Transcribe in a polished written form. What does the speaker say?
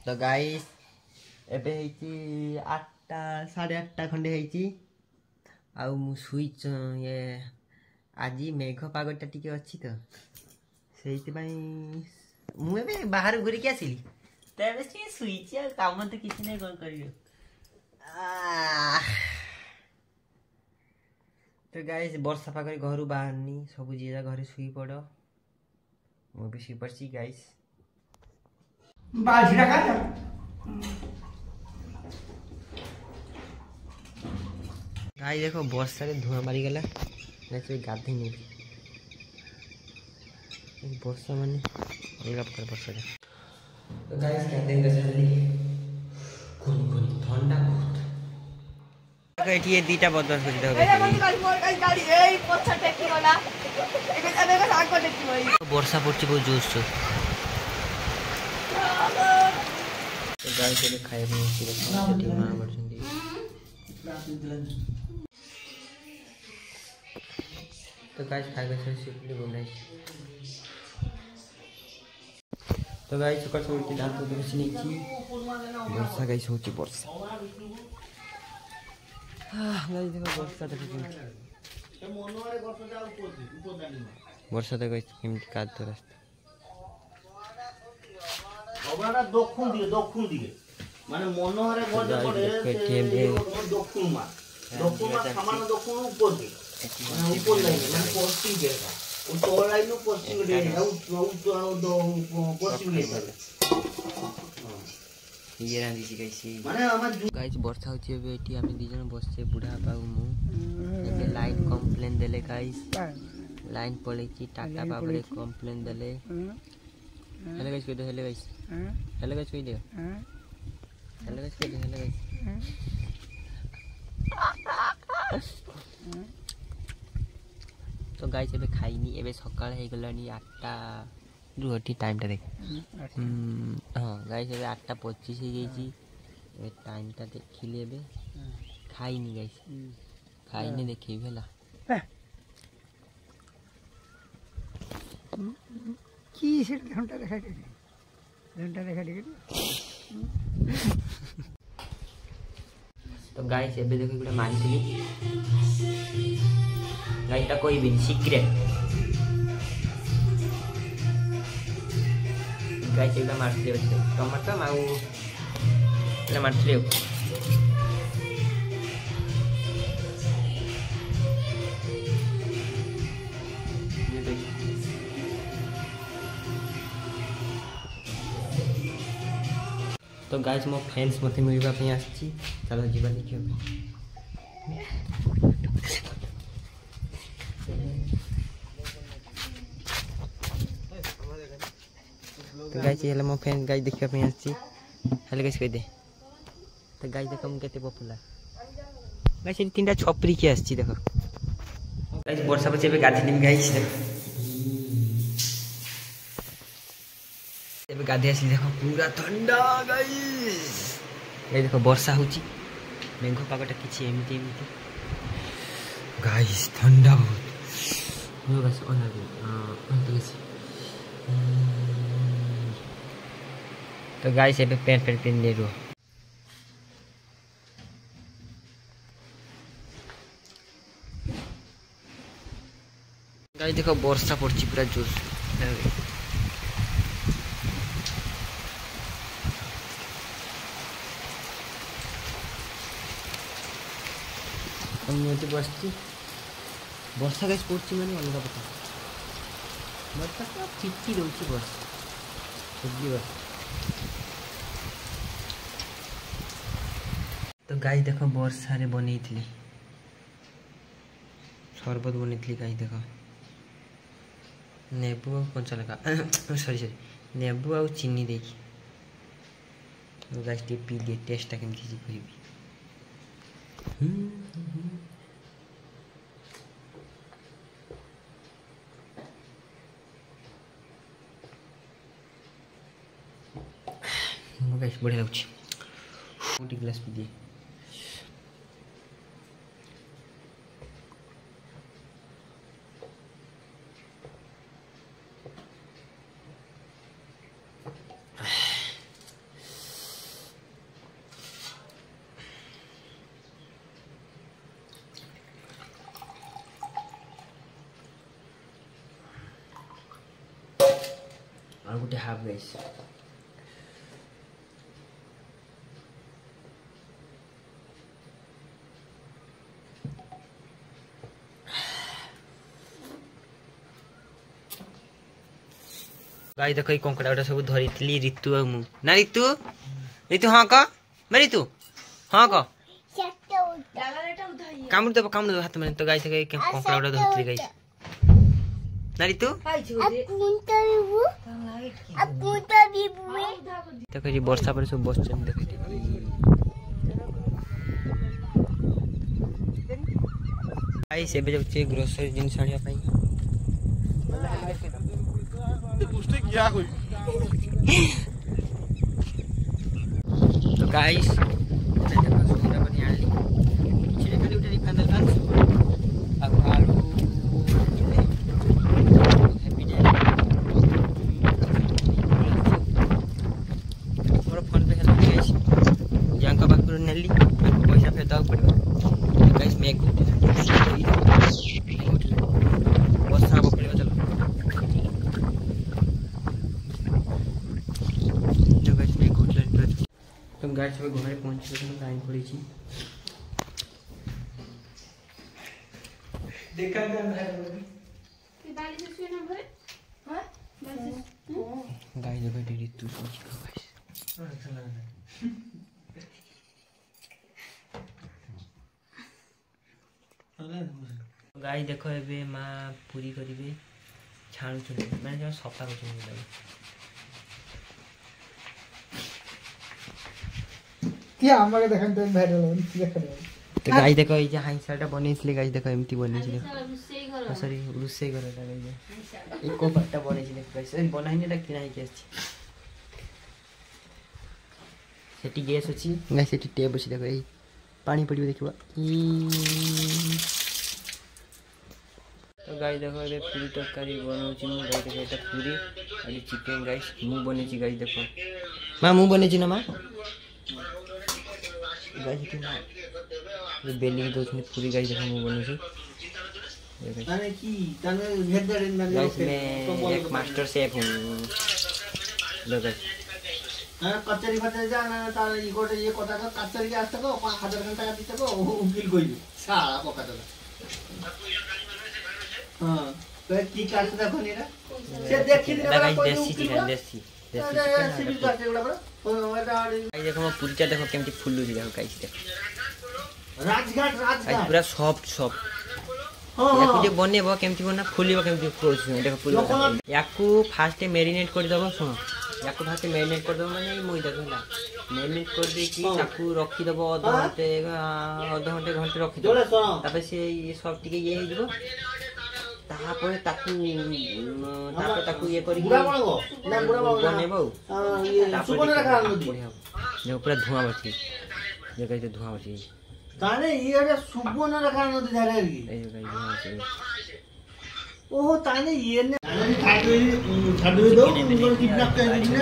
तो गाइस एबे हेची 8टा 8:30 खंडे हेची आ मु सुइच ये आज मेघ पागटा टिके अच्छी तो सेइति पई मु एबे बाहर घुरी के आसिली तबे से सुइच काम तो किछ नै कोन करियो तो गाइस वर्षा पागरे घर बाहरनी सब जीजा घरे सुई पड़ मु भी सुई पड़ची गाइस बाजीरा का गाइस देखो वर्षा रे धुआं मारी गला नेसे गाधी नहीं वर्षा माने अलग प्रकार वर्षा रे तो गाइस क्या देंगे छाली कोन ठंडा बहुत एठी ये दीटा बदल हो जाओ गाड़ी ए पछा टेकी वाला एबे का आग टेकी भाई वर्षा पड़छ बहुत जोर से तो गाइस के खाए में सीधे मां बरसंदी तो गाइस खाएगा से सिंपली बोला तो गाइस सकाळ सकाळ की दांत तो बसनी की वर्षा गाइस होची वर्षा गाइस देखो वर्षा देखो ए मनोरे वर्षा जा ऊपर दानी वर्षा देखो केमती काद तो रास्ता ओबाडा दक्षिण दिके माने मनोरे बजे पड़े दक्षिण मा समान दक्षिण ऊपर के माने ऊपर लाइन माने पश्चिम के का तो लाइन पश्चिम के पश्चिम के ये रांदी जी गाइस माने हम गाइस वर्षा होची एबे एठी हम दी जन बससे बुढ़ा बाबू मु एबे लाइन कंप्लेन देले गाइस लाइन पळेची टाटा बाबरे कंप्लेन देले हेलो गाइस कह दो हेलो गाइस हेलो गाइस कह दो हेलो गाइस कह दो हेलो गाइस तो गाइस एबे खाइनी एबे सकाळ हे गलानी 8टा रुटी टाइम ता देख हां गाइस एबे 8:25 हे गईची ए टाइम ता देखिले एबे खाइनी गाइस खाइने देखि भेला की से घंटा देखा दे तो गाइस एबे देखो गुडा मारितली गाइस ता कोई भी सीक्रेट गाइस एबे मारतले टमाटर माउ ले मारतले तो गाइस मो फैंस मते मिलबा पे आछि चलो जीवा देखियो तो गाइस ये मो फैन गाइस देखियो पे आछि हेलो गाइस कह दे तो गाइस देखो हम केते पॉपुलर गाइस ये तीनटा छपरी के आछि देखो गाइस वर्षा बचे पे गाधी निम गाइस देखो एबे गाधी आसी देखो पूरा ठंडा गाइस ए देखो वर्षा होची मेघ पागटा किछि एमती गाइस ठंडा बहुत यो गाइस ऑन तो गाइस एबे पैंट पिन ले रो गाइस देखो वर्षा पड़ची पूरा जोर हम ये बसती वर्षा गाइस पड़ची माने अलग पता वर्षा का चिच्ची रोची बस सब्जी बस तो गाइस देखो वर्षा रे बनेइथली शरबत बनेइथली गाइस देखो नेबू और कंचा लगा सॉरी नेबू और चीनी देखी गाइस टे पी लिए टेस्ट टा केमती जी कहबी गाइस बढ़िया लाଗୁଛି ଗୋଟେ ଗ୍ଲାସ ପି ଦିଏ ଆଉ ଗୋଟେ ହାଫ୍ ଗାଇସ୍। गाई देख ये कंकड़ा गुटा सब धरी ऋतु आ मु ना ऋतु ऋतु हाँ कह मैं ऋतु हाँ कह कामुड़ देव हाथ में तो गाई से कंकड़ा गुटा धरती गाई ना ऋतु देख ये वर्षा पर सब बस देख गाइस एबे जाउछे ग्रोसरी जिनिस आनिया पई क्या कोई तो गाइस सुविधा बनी आली छिड़े खाली उठे रिफाइंड दाल अब आलू हैप्पी डे मोर फोन पे help guys jangan bakul nelly पैसा फेर दाव पड़बा गाइस मैं को वर्षा पड़बा चलो तुम गाइस सब घरे पहुंच गए लाइन पड़ी छी देखा कर के बाली से सुए नंबर हां गाइस देखो दीदी तू सोच को गाइस गाइस देखो एबे मां पूरी करिवे छाणु छुनी माने जो सफा करछन गाइस क्या हमारे देखन तो भाइरल हो देख तो गाइस देखो ये जे हाइसाटा बनेइसले गाइस देखो एमती बनेइसले सॉरी रुसे गरटा गाइस एक कोपटा बनेइसले गाइस ए बनाइनेटा किनाइ के अछि सेटी गैस अछि गाइस सेटी टेप अछि देखो ए पानी पड़ियो देखिबा तो गाइस देखो ये पूरी तरकारी बनाउछि मु गाइस देखो एटा पूरी अनि चिकन गाइस मु बनेछि गाइस देखो मां मु बनेछि ना मां गाइस की मां ये बेली दो पूरी गाइस देखो मु बनेछि अरे की तने हेडर इन गाइस मैं एक मास्टर शेफ हूं लो गाइस ना कचरी फटे जाना तार ई गोटे ये कोटा का कचरी के आस्ते को 5000 घंटा का दीते को उकिल कोई साला पका दला हां तो की काट देखो नी रे से देखि दे गाइस देसी चिकन देसी सिविल काटे गुडा पर गाइस देखो म पूरीटा देखो केमती फुल्लु जी देखो गाइस देखो राजघाट गाइस पूरा सॉफ्ट याकू जे बनेबो केमती बना फुलिबो केमती प्रोसेस देखो पूरी याकू फास्ट मैरिनेट कर दबो सुनो याकू फास्ट मैरिनेट कर दबो माने मैदा कहला मैरिनेट कर दे की चाकू रखी दबो आधा घंटे रखी दबो तबे से ये सब टिके ये हे जबो तापर ताकू ये करी बुढ़ा बणगो ना बुढ़ा बनेबो ये सुबन रखा नदी ये पूरा धुआं बची ये कहते धुआं बची ताने ये सुबन रखा नदी धारे की ए गाइस धुआं बची ओहो ताने ये ने छाड़ दो किडनैप कर दी ने